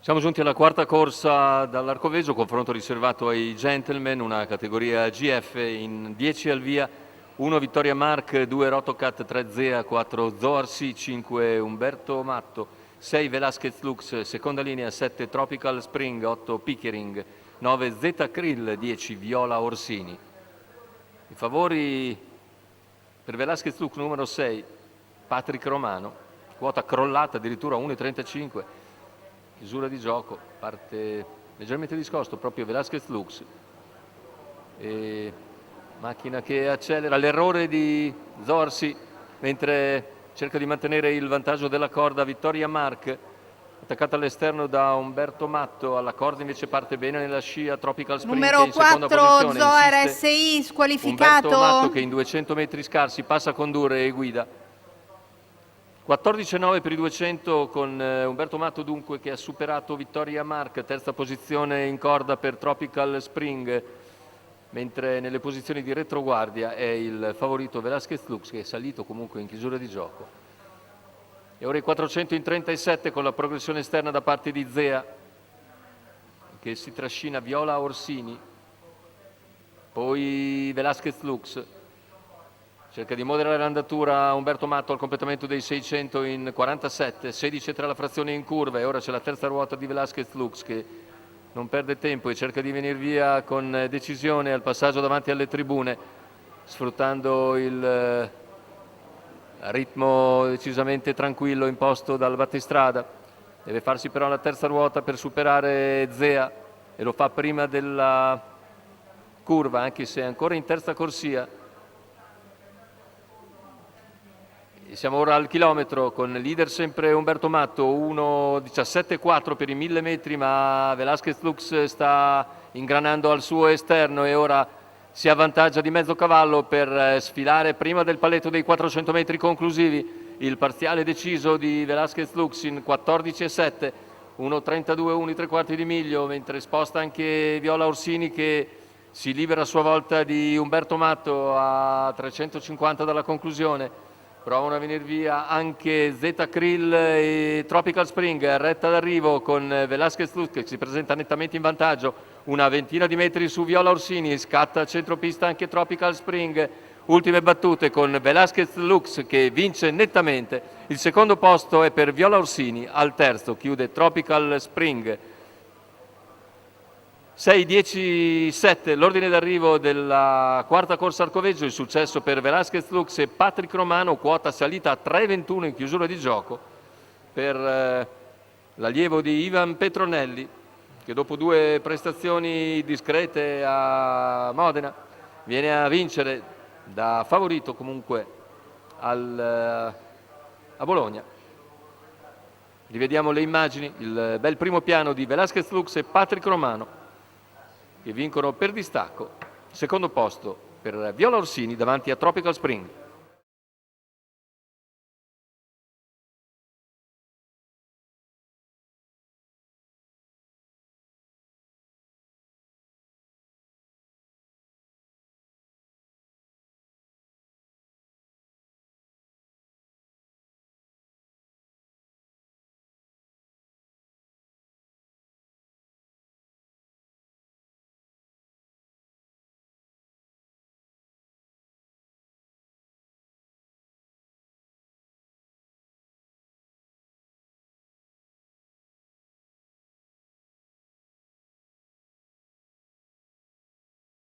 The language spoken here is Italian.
Siamo giunti alla quarta corsa dall'Arcoveggio, confronto riservato ai gentleman, una categoria GF in 10 al via, 1 Vittoria Mark, 2 Rotocat, 3 Zea, 4 Zorsi, 5 Umberto Matto, 6 Velasquez Lux, seconda linea, 7 Tropical Spring, 8 Pickering, 9 Zeta Krill, 10 Viola Orsini. I favori per Velasquez Lux numero 6, Patrick Romano, quota crollata addirittura 1,35. Chiusura di gioco, parte leggermente discosto proprio Velasquez Lux, e macchina che accelera, l'errore di Zorsi mentre cerca di mantenere il vantaggio della corda. Vittoria Mark attaccata all'esterno da Umberto Matto, alla corda invece parte bene nella scia Tropical Spring Numero che in seconda 4 posizione Zoer insiste. SI squalificato. Umberto Matto che in 200 metri scarsi passa a condurre e guida. 14,9 per i 200 con Umberto Matto dunque che ha superato Vittoria Mark, terza posizione in corda per Tropical Spring, mentre nelle posizioni di retroguardia è il favorito Velasquez Lux che è salito comunque in chiusura di gioco. E ora i 400 in 37 con la progressione esterna da parte di Zea che si trascina Viola Orsini, poi Velasquez Lux. Cerca di moderare l'andatura Umberto Matto al completamento dei 600 in 47, 16,3 la frazione in curva e ora c'è la terza ruota di Velasquez Lux che non perde tempo e cerca di venire via con decisione al passaggio davanti alle tribune, sfruttando il ritmo decisamente tranquillo imposto dal battistrada. Deve farsi però la terza ruota per superare Zea e lo fa prima della curva, anche se è ancora in terza corsia. Siamo ora al chilometro con leader sempre Umberto Matto, 1,17,4 per i 1000 metri, ma Velasquez Lux sta ingranando al suo esterno e ora si avvantaggia di mezzo cavallo per sfilare prima del paletto dei 400 metri conclusivi. Il parziale deciso di Velasquez Lux in 14,7, 1,32, 1,75 di miglio, mentre sposta anche Viola Orsini che si libera a sua volta di Umberto Matto a 350 dalla conclusione. Provano a venire via anche Zeta Krill e Tropical Spring, retta d'arrivo con Velasquez Lux che si presenta nettamente in vantaggio, una ventina di metri su Viola Orsini, scatta a centropista anche Tropical Spring, ultime battute con Velasquez Lux che vince nettamente, il secondo posto è per Viola Orsini, al terzo chiude Tropical Spring. 6-10-7 l'ordine d'arrivo della quarta corsa Arcoveggio, il successo per Velasquez Lux e Patrick Romano, quota salita a 3,21 in chiusura di gioco per l'allievo di Ivan Petronelli che dopo 2 prestazioni discrete a Modena viene a vincere da favorito comunque a Bologna. Rivediamo le immagini, il bel primo piano di Velasquez Lux e Patrick Romano che vincono per distacco, secondo posto per Viola Orsini davanti a Tropical Spring.